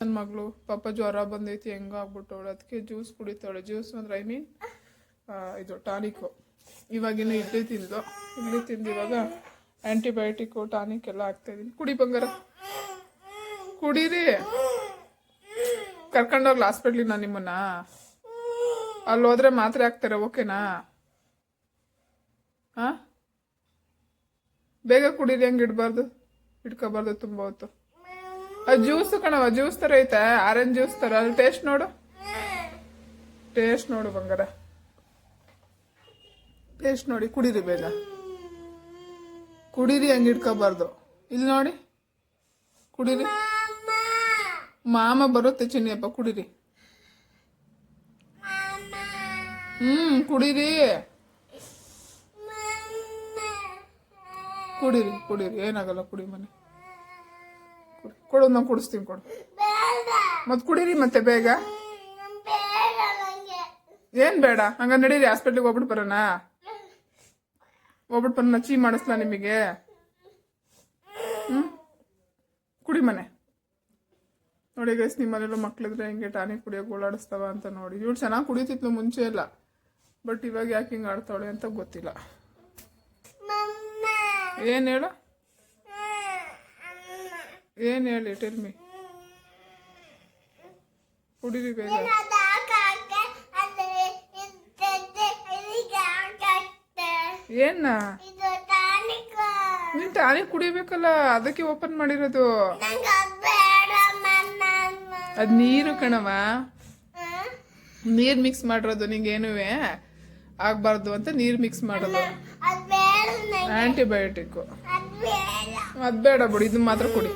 ನನ್ನ ಮಗಳು ಪಾಪ ಜ್ವರ ಬಂದೈತಿ ಹೆಂಗಾಗ್ಬಿಟ್ಟವಳು, ಅದಕ್ಕೆ ಜ್ಯೂಸ್ ಕುಡಿತಾಳೆ. ಜ್ಯೂಸ್ ಅಂದ್ರೆ ಇದು ಟಾನಿಕ್ಕು. ಇವಾಗಿನ್ನು ಇಡ್ಲಿ ತಿಂದು ಇವಾಗ ಆ್ಯಂಟಿಬಯೋಟಿಕ್ಕು ಟಾನಿಕ್ ಎಲ್ಲ ಹಾಕ್ತಾಯಿದ್ದೀನಿ. ಕುಡಿ ಬಂಗಾರ, ಕುಡೀರಿ. ಕರ್ಕೊಂಡೋಗ್ಲ ಹಾಸ್ಪಿಟ್ಲಿಗೆ ನಾನು ನಿಮ್ಮನ್ನ? ಅಲ್ಲಿ ಹೋದ್ರೆ ಮಾತ್ರೆ ಹಾಕ್ತಾರೆ, ಓಕೆನಾ? ಹಾಂ, ಬೇಗ ಕುಡೀರಿ, ಹಂಗೆ ಇಟ್ಕೋಬಾರ್ದು ತುಂಬ ಹೊತ್ತು. ಅದು ಜ್ಯೂಸ್ ಕಣವ, ಜ್ಯೂಸ್ ಥರ ಐತೆ, ಆರೆಂಜ್ ಜ್ಯೂಸ್ ಥರ. ಅಲ್ಲಿ ಟೇಸ್ಟ್ ನೋಡು ಬಂಗಾರ, ಟೇಸ್ಟ್ ನೋಡಿ. ಕುಡೀರಿ, ಬೇಗ ಕುಡೀರಿ, ಹಂಗೆ ಇಟ್ಕೋಬಾರ್ದು. ಇಲ್ಲಿ ನೋಡಿ, ಕುಡೀರಿ. ಮಾಮ ಬರುತ್ತೆ ಚಿನ್ನಿಯಪ್ಪ, ಕುಡೀರಿ. ಕುಡೀರಿ, ಕುಡೀರಿ, ಏನಾಗಲ್ಲ, ಕುಡಿ ಮನೆ. ಕೊಡು, ನಾನು ಕುಡಿಸ್ತೀನಿ, ಕೊಡು. ಮತ್ತೆ ಕುಡೀರಿ, ಮತ್ತೆ ಬೇಗ. ಏನ್ ಬೇಡ? ಹಂಗ ನಡೀರಿ, ಹಾಸ್ಪಿಟ್ಲಿಗೆ ಹೋಗ್ಬಿಟ್ಟು ಬರೋಣ. ಚೀ ಮಾಡಿಸ್ಲಾ ನಿಮಗೆ? ಕುಡಿ ಮನೆ. ನೋಡಿ ಗೈಸ್, ನಿಮ್ಮಲ್ಲೆಲ್ಲ ಮಕ್ಳಿದ್ರೆ ಹಿಂಗೆ ಟಾನಿಕ್ ಕುಡಿಯೋಕೆ ಓಡಾಡಿಸ್ತಾವ ಅಂತ ನೋಡಿ. ಇವಳು ಚೆನ್ನಾಗಿ ಕುಡಿತಿದ್ಲು ಮುಂಚೆ ಎಲ್ಲ, ಬಟ್ ಇವಾಗ ಯಾಕೆ ಹಿಂಗೆ ಆಡ್ತಾವಳೆ ಅಂತ ಗೊತ್ತಿಲ್ಲ. ಏನು ಹೇಳು, ಏನು ಹೇಳಿ, ಟೆಲ್ಮಿ. ಕುಡೀರಿ ಬೇಗ. ಏನ ನೀನ್ ಟಾನಿಕ್ ಕುಡಿಬೇಕಲ್ಲ, ಅದಕ್ಕೆ ಓಪನ್ ಮಾಡಿರೋದು. ಅದ್ ನೀರು ಕಣವ, ನೀರ್ ಮಿಕ್ಸ್ ಮಾಡಿರೋದು. ನಿಂಗೇನುವೆ ಆಗ್ಬಾರ್ದು ಅಂತ ನೀರ್ ಮಿಕ್ಸ್ ಮಾಡೋದು, ಆಂಟಿಬಯೋಟಿಕ್. ಅದ್ ಬೇಡ ಬಿಡಿ, ಇದು ಮಾತ್ರ ಕುಡಿ.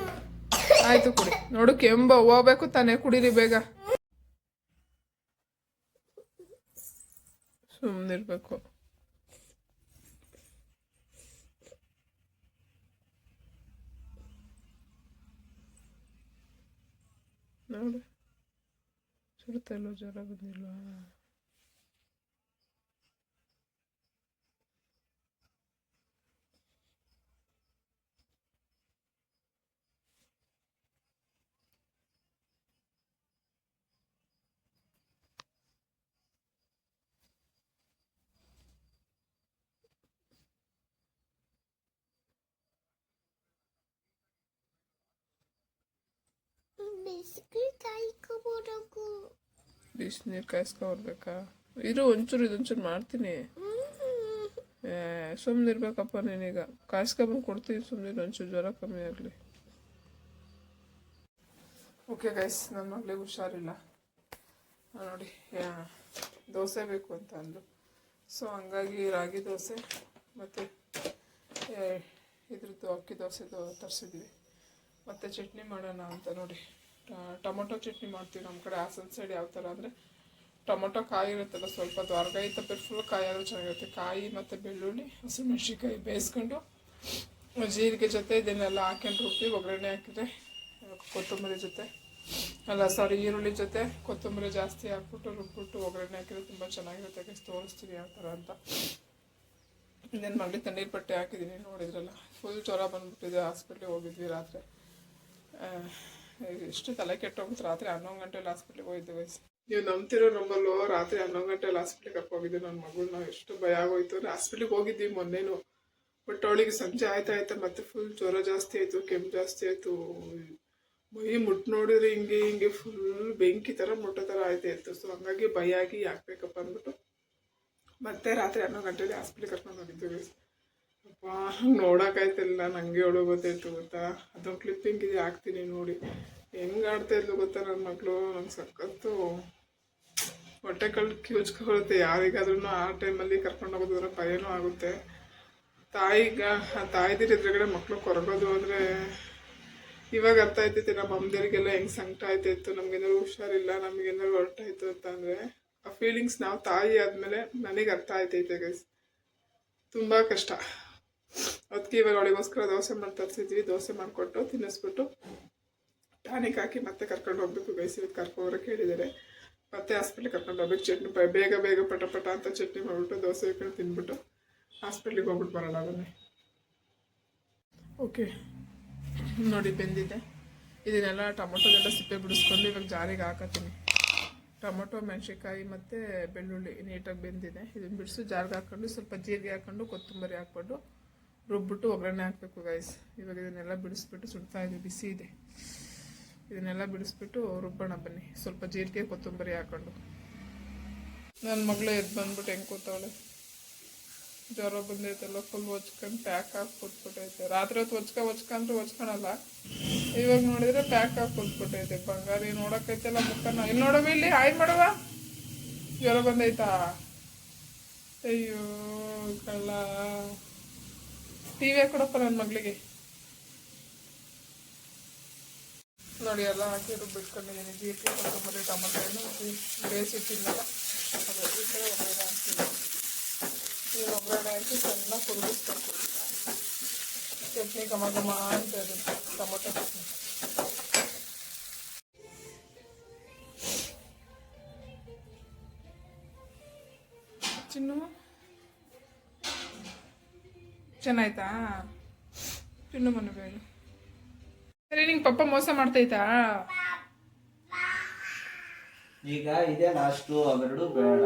ಆಯ್ತು, ಕುಡಿ. ನೋಡು, ಕೆಂಬ ಹೋಗ್ಬೇಕು ತಾನೇ, ಕುಡೀರಿ ಬೇಗ. ಸುಮ್ಮನಿರ್ಬೇಕು. ನೋಡು, ಸುಡುತ್ತಲ್ಲೋ, ಜ್ವರ ಬಂದಿಲ್ವಾ? ಬಿಸಿನೀರು ಕಾಯಿಸ್ಕೊಬರ್ಬೇಕಾ? ಇರು, ಇದೊಂಚೂರು ಮಾಡ್ತೀನಿ. ಸುಮ್ಮನಿರ್ಬೇಕಪ್ಪ ನೀನೀಗ. ಕಾಯಿಸ್ಕೊಬಂದು ಕೊಡ್ತೀನಿ, ಸುಮ್ಮನೆ ಒಂಚೂರು ಜ್ವರ ಕಮ್ಮಿ ಆಗಲಿ. ಓಕೆ ಗೈಸ್, ನನ್ನ ಮಗಳಿಗೆ ಹುಷಾರಿಲ್ಲ ನೋಡಿ, ದೋಸೆ ಬೇಕು ಅಂತ ಅಂದು. ಸೊ ಹಂಗಾಗಿ ರಾಗಿ ದೋಸೆ ಮತ್ತು ಇದ್ರದ್ದು ಅಕ್ಕಿ ದೋಸೆದು ತರಿಸಿದ್ವಿ. ಮತ್ತು ಚಟ್ನಿ ಮಾಡೋಣ ಅಂತ ನೋಡಿ. ಟೊಮೊಟೊ ಚಟ್ನಿ ಮಾಡ್ತೀವಿ ನಮ್ಮ ಕಡೆ. ಹಾಸನ ಸೈಡ್ ಯಾವ ಥರ ಅಂದರೆ, ಟೊಮೊಟೊ ಕಾಯಿ ಇರುತ್ತಲ್ಲ, ಸ್ವಲ್ಪ ದ್ವಾರಗಾಯಿ ತಪ್ಪಿ ಫುಲ್ ಕಾಯಿ ಆದರೂ ಚೆನ್ನಾಗಿರುತ್ತೆ. ಕಾಯಿ ಮತ್ತು ಬೆಳ್ಳುಳ್ಳಿ, ಹಸಿಮೆಣ್ಸಿನ್ಕಾಯಿ ಬೇಯಿಸ್ಕೊಂಡು ಜೀರಿಗೆ ಜೊತೆ ಇದನ್ನೆಲ್ಲ ಹಾಕೊಂಡು ರುಬ್ಬಿ ಒಗ್ಗರಣೆ ಹಾಕಿದ್ರೆ, ಕೊತ್ತಂಬರಿ ಜೊತೆ ಈರುಳ್ಳಿ ಜೊತೆ ಕೊತ್ತಂಬರಿ ಜಾಸ್ತಿ ಹಾಕ್ಬಿಟ್ಟು ರುಬ್ಬಿಟ್ಟು ಒಗ್ಗರಣೆ ಹಾಕಿದ್ರೆ ತುಂಬ ಚೆನ್ನಾಗಿರುತ್ತೆ. ತೋರಿಸ್ತೀನಿ ಯಾವ ಥರ ಅಂತ. ಇನ್ನೇನು ಮಗಲಿ ತಣ್ಣೀರು ಬಟ್ಟೆ ಹಾಕಿದ್ದೀನಿ, ನೋಡಿದ್ರಲ್ಲ. ಫುಲ್ ಜ್ವರ ಬಂದುಬಿಟ್ಟಿದೆ, ಹಾಸ್ಪಿಟ್ಲಿಗೆ ಹೋಗಿದ್ವಿ ರಾತ್ರಿ. ಎಷ್ಟು ತಲೆ ಕೆಟ್ಟೋಗ್ಬಿಟ್ಟು ರಾತ್ರಿ 11 ಗಂಟೆಲಿ ಹಾಸ್ಪಿಟ್ಲಿಗೆ ಹೋಗಿದ್ದೆ ವಯಸ್ಸು. ನೀವು ನಂಬ್ತಿರೋ ನಂಬಲ್ಲೋ, ರಾತ್ರಿ 11 ಗಂಟೆಲಿ ಹಾಸ್ಪಿಟ್ಲಿಗೆ ಕರ್ಕೋಗಿದ್ದೆ ನನ್ನ ಮಗಳನ್ನ. ಎಷ್ಟು ಭಯ ಆಗೋಯ್ತು. ಹಾಸ್ಪಿಟ್ಲಿಗೆ ಹೋಗಿದ್ವಿ ಮೊನ್ನೆನೂ, ಬಟ್ ಅವಳಿಗೆ ಸಂಜೆ ಆಯ್ತಾ ಮತ್ತೆ ಫುಲ್ ಜ್ವರ ಜಾಸ್ತಿ ಆಯಿತು, ಕೆಮ್ಮು ಜಾಸ್ತಿ ಆಯಿತು. ಮೈ ಮುಟ್ಟು ನೋಡಿದ್ರೆ ಹಿಂಗೆ ಫುಲ್ ಬೆಂಕಿ ಥರ ಮುಟ್ಟೋ ಥರ ಆಯ್ತಾಯಿತ್ತು. ಸೊ ಹಂಗಾಗಿ ಭಯ ಆಗಿ ಯಾಕಬೇಕಪ್ಪ ಅಂದ್ಬಿಟ್ಟು ಮತ್ತೆ ರಾತ್ರಿ 11 ಗಂಟೆಲಿ ಹಾಸ್ಪಿಟ್ಲಿಗೆ ಕರ್ಕೊಂಡು ಹೋಗಿದ್ವಿ. ಅಪ್ಪ, ನೋಡೋಕ್ಕಾಯ್ತಿಲ್ಲ, ನನಗೆ ಅವಳು ಗೊತ್ತಾಯ್ತು ಗೊತ್ತಾ. ಅದೊಂದು ಕ್ಲಿಪ್ಪಿಂಗ್ ಇದೆ, ಹಾಕ್ತೀನಿ ನೋಡಿ. ಹೆಂಗೆ ಆಡ್ತಾ ಇದ್ಲು ಗೊತ್ತಾ ನನ್ನ ಮಗಳು. ನಂಗೆ ಸಖತ್ತು ಹೊಟ್ಟೆ ಕಿವುಚ್ಕೊಳ್ಳುತ್ತೆ ಯಾರಿಗಾದ್ರೂ. ಆ ಟೈಮಲ್ಲಿ ಕರ್ಕೊಂಡು ಹೋಗೋದ್ರೆ ಭಯನೂ ಆಗುತ್ತೆ. ತಾಯಿದಿರ ಎದುರುಗಡೆ ಮಕ್ಕಳು ಕೊರಗೋದು ಅಂದರೆ ಇವಾಗ ಅರ್ಥ ಆಯ್ತೈತೆ. ನಮ್ಮ ಅಮ್ಮದಿರಿಗೆಲ್ಲ ಹೆಂಗೆ ಸಂಕಟ ಆಯ್ತಾಯಿತ್ತು. ನಮಗೇನಾದ್ರು ಹುಷಾರಿಲ್ಲ, ನಮಗೇನಾದ್ರು ಹೊರಟಾಯ್ತು ಅಂತ ಅಂದರೆ ಆ ಫೀಲಿಂಗ್ಸ್ ನಾವು ತಾಯಿ ಆದಮೇಲೆ ನನಗೆ ಅರ್ಥ ಆಯ್ತೈತೆ ಗೈಸ್. ತುಂಬ ಕಷ್ಟ. ಅದಕ್ಕೆ ಇವಾಗ ಅವಳಿಗೋಸ್ಕರ ದೋಸೆ ಮಾಡಿ ತರಿಸಿದ್ವಿ. ದೋಸೆ ಮಾಡಿಕೊಟ್ಟು ತಿನ್ನಿಸ್ಬಿಟ್ಟು ಟಾನಿಕ್ ಹಾಕಿ ಮತ್ತೆ ಕರ್ಕೊಂಡು ಹೋಗ್ಬೇಕು ಗೈಸ್. ಇವತ್ತು ಕರ್ಕೊಂಡ್ಬರೋಕೆ ಹೇಳಿದ್ದಾರೆ. ಮತ್ತೆ ಹಾಸ್ಪಿಟ್ಲಿಗೆ ಕರ್ಕೊಂಡು ಹೋಗ್ಬೇಕು. ಚಟ್ನಿ ಬೇಗ ಪಟ ಅಂತ ಚಟ್ನಿ ಮಾಡಿಬಿಟ್ಟು ದೋಸೆ ಹಾಕೊಂಡು ತಿಂದ್ಬಿಟ್ಟು ಹಾಸ್ಪಿಟ್ಲಿಗೆ ಹೋಗ್ಬಿಟ್ಟು ಬರೋಣ ಬನ್ನಿ. ಓಕೆ ನೋಡಿ, ಬೆಂದಿದೆ. ಇದನ್ನೆಲ್ಲ ಟೊಮೊಟೊದೆಲ್ಲ ಸಿಪ್ಪೆ ಬಿಡಿಸ್ಕೊಂಡು ಇವಾಗ ಜಾರಿಗೆ ಹಾಕತ್ತೀನಿ. ಟೊಮೊಟೊ, ಮೆಣಸಿನ್ಕಾಯಿ ಮತ್ತು ಬೆಳ್ಳುಳ್ಳಿ ನೀಟಾಗಿ ಬೆಂದಿದೆ. ಇದನ್ನು ಬಿಡಿಸು ಜಾರಿಗೆ ಹಾಕ್ಕೊಂಡು ಸ್ವಲ್ಪ ಜೀರಿಗೆ ಹಾಕ್ಕೊಂಡು ಕೊತ್ತಂಬರಿ ಹಾಕ್ಕೊಂಡು ರುಬ್ಬಿಟ್ಟು ಒಗ್ಗರಣೆ ಹಾಕಬೇಕು ಗೈಸ್. ಇವಾಗ ಇದನ್ನೆಲ್ಲ ಬಿಡಿಸ್ಬಿಟ್ಟು ಸುಡ್ತಾ ಇದೆ, ಬಿಸಿ ಇದೆ. ಇದನ್ನೆಲ್ಲ ಬಿಡಿಸ್ಬಿಟ್ಟು ರುಬ್ಬೋಣ ಬನ್ನಿ, ಸ್ವಲ್ಪ ಜೀರಿಗೆ ಕೊತ್ತಂಬರಿ ಹಾಕ್ಕೊಂಡು. ನನ್ನ ಮಗಳು ಎದ್ದು ಬಂದ್ಬಿಟ್ಟು ಹೆಂಗೆ ಕೂತವಳೆ, ಜ್ವರ ಬಂದೈತೆಲ್ಲ ಫುಲ್ ಹೊಚ್ಕೊಂಡು ಪ್ಯಾಕ್ ಹಾಕಿ ಕೂತ್ಬಿಟ್ಟೈತೆ. ರಾತ್ರಿ ಹೊತ್ತು ಹೊಚ್ಕೊಂಡ್ರೆ ಹೊಚ್ಕೊಳಲ್ಲ, ಇವಾಗ ನೋಡಿದ್ರೆ ಪ್ಯಾಕ್ ಹಾಕಿ ಕೂತ್ಬಿಟ್ಟೈತೆ. ಬಂಗಾರಿ ನೋಡೋಕೈತೆಲ್ಲ ಮುಖನ. ಇಲ್ಲಿ ನೋಡವ, ಇಲ್ಲಿ ಹಾಯ್ ಮಾಡವ, ಜ್ವರ ಬಂದೈತಾ? ಅಯ್ಯೋ ಕಳ್ಳ. ಟಿವಿ ಹಾಕೊಡಪ್ಪ ನನ್ನ ಮಗಳಿಗೆ. ನೋಡಿ ಎಲ್ಲ ಹಾಕಿ ರುಬ್ಬಿಟ್ಕೊಂಡಿದ್ದೀನಿ. ಜೀರಿಗೆ ಕೊತ್ತಂಬರಿ ಟೊಮೊಟೊ ಹಣ್ಣು ಬೇಯಿಸಿಟ್ಟಿದ್ದಲ್ಲ ಅದು ಈ ಥರ ಒಗ್ಗರಣೆ ಹಾಕ್ತೀನಿ. ಈ ಒಗ್ಗರಣೆ ಹಾಕಿ ಚೆನ್ನಾಗಿ ಕುದಿಸ್ಬೇಕು. ಚಟ್ನಿ ಘಮ ಘಮ ಅಂತ ಇರುತ್ತೆ, ಟೊಮೊಟೊ ಚಟ್ನಿ. ಚಿನ್ನು ಚೆನ್ನಾಯ್ತಾ? ಚಿನ್ನು ಮನೆ ಬೇಡ. ಸರಿ, ನಿಂಗೆ ಪಪ್ಪ ಮೋಸ ಮಾಡ್ತೈತಾ? ಈಗ ಇದೇ ಲಾಸ್ಟು, ಅವೆರಡು ಬೇಡ.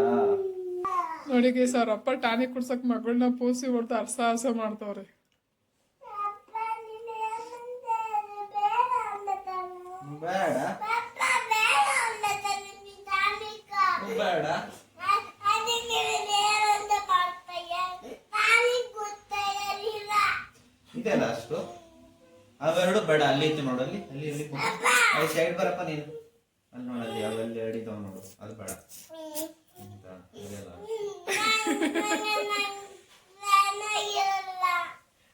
ನೋಡಿ ಗೈಸ್, ಅವ್ರ ಅಪ್ಪ ಟಾನಿಕ್ ಕುಡ್ಸಕ್ ಮಗಳನ್ನ ಪೂಸಿ ಹೊಡ್ದು ಅರ್ಸ ಮಾಡ್ತವ್ರೆ. ಬೇಡ ಬೇಡ ಇದೇ ಲಾಸ್ಟು, ಅವೆರಡು ಬೇಡ. ಅಲ್ಲಿ ಇತ್ತು ನೋಡು, ಅಲ್ಲಿ ಅಲ್ಲಿ ಅಲ್ಲಿ ಅಲ್ಲಿ ಸೈಡ್ ಬರಪ್ಪ ನೀನು. ಅಲ್ಲಿ ನೋಡಲ್ಲಿ ಅವೆಲ್ಲಿ ಅಡಿದವ್ ನೋಡು, ಅದು ಬೇಡ.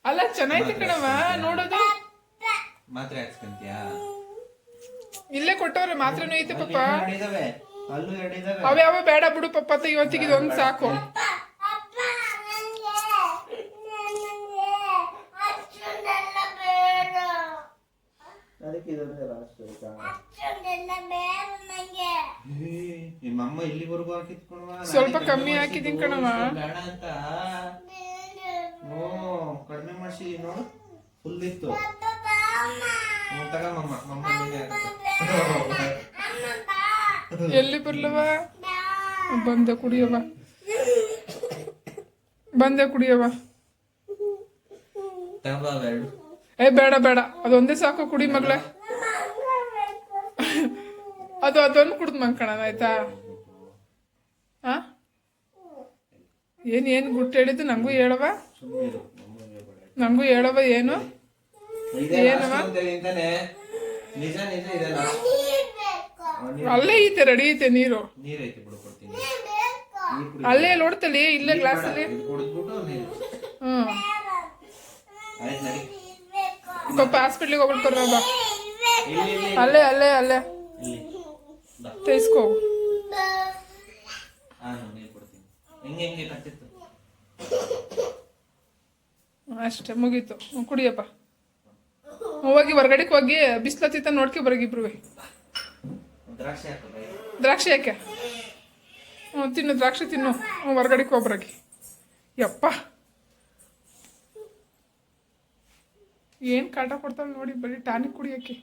ಅಲ್ಲ ಚೆನ್ನಾಯ್ತು ಕಣವ ನೋಡೋದು. ಮಾತ್ರೆ ಹಾಕ್ಸ್ಕೊಂತೀಯಾ? ಇಲ್ಲೇ ಕೊಟ್ಟವ್ರೆ ಮಾತ್ರೆನೂ ಐತೆ ಪಪ್ಪ. ಅಲ್ಲೂ ಎರಡಿದಾವೆ. ಅವ್ಯಾವ ಬೇಡ ಬಿಡು ಪಪ್ಪ, ಇವತ್ತಿಗೆ ಇದೊಂದು ಸಾಕು. ನಿಮ್ಮಮ್ಮ ಇಲ್ಲಿವರೆಗೂ ಹಾಕಿದ್ಕೊಣವ, ಸ್ವಲ್ಪ ಕಮ್ಮಿ ಹಾಕಿದೀನಿ ಕಣವ. ಬೇಡ ಅಂತ ಕಡಿಮೆ ಮಾಡಿಸಿ ನೋಡು, ಫುಲ್ ಇತ್ತು. ತಗಮ್ಮ ಮಮ್ಮ ಎಲ್ಲಿ ಬರ್ಲವ? ಬಂದೆ ಕುಡಿಯವ, ಬಂದೆ ಕುಡಿಯವ. ಏ ಬೇಡ ಬೇಡ, ಅದೊಂದೇ ಸಾಕು, ಕುಡಿ ಮಗಳೇ. ಅದೊಂದು ಕುಡ್ದು ಮಂಕಣ ಆಯ್ತಾ? ಹಾ, ಏನು ಗುಟ್ಟು ಹೇಳಿದ್ದು ನಂಗೂ ಹೇಳವ, ನಂಗೂ ಹೇಳವ. ಏನು ಏನವ? ಅಲ್ಲೇ ಐತೆ, ರೆಡಿ ಐತೆ ನೀರು. ಅಲ್ಲೇ ನೋಡ್ತಲಿ, ಇಲ್ಲೇ ಗ್ಲಾಸಲ್ಲಿ. ಹ್ಮ್, ಪಾಪ ಹಾಸ್ಪಿಟ್ಲಿಗೆ ಹೋಗ್ಬಿಟ್ಟು ಬರೋಣ. ಅಲ್ಲೇ ಅಲ್ಲೇ ಅಲ್ಲೇ ತೆಗಿಸ್ಕೋ. ಅಷ್ಟೇ ಮುಗೀತು, ಕುಡಿಯಪ್ಪ. ಹೋಗಿ ಹೊರ್ಗಡೆಗೆ ಹೋಗಿ ಬಿಸ್ಲತ್ತಿತ್ತ ನೋಡ್ಕೆ ಬರಗಿಬ್ರು. ದ್ರಾಕ್ಷಿ ಯಾಕೆ? ತಿನ್ನು, ದ್ರಾಕ್ಷಿ ತಿನ್ನು. ಹೊರ್ಗಡೆಗೆ ಹೋಗ್ಬರಗಿ. ಯಪ್ಪ ಏನು ಕಾಟ ಕೊಡ್ತಾಳೆ ನೋಡಿ, ಬರೀ ಟಾನಿಕ್ ಕುಡಿಯೋಕ್ಕೆ.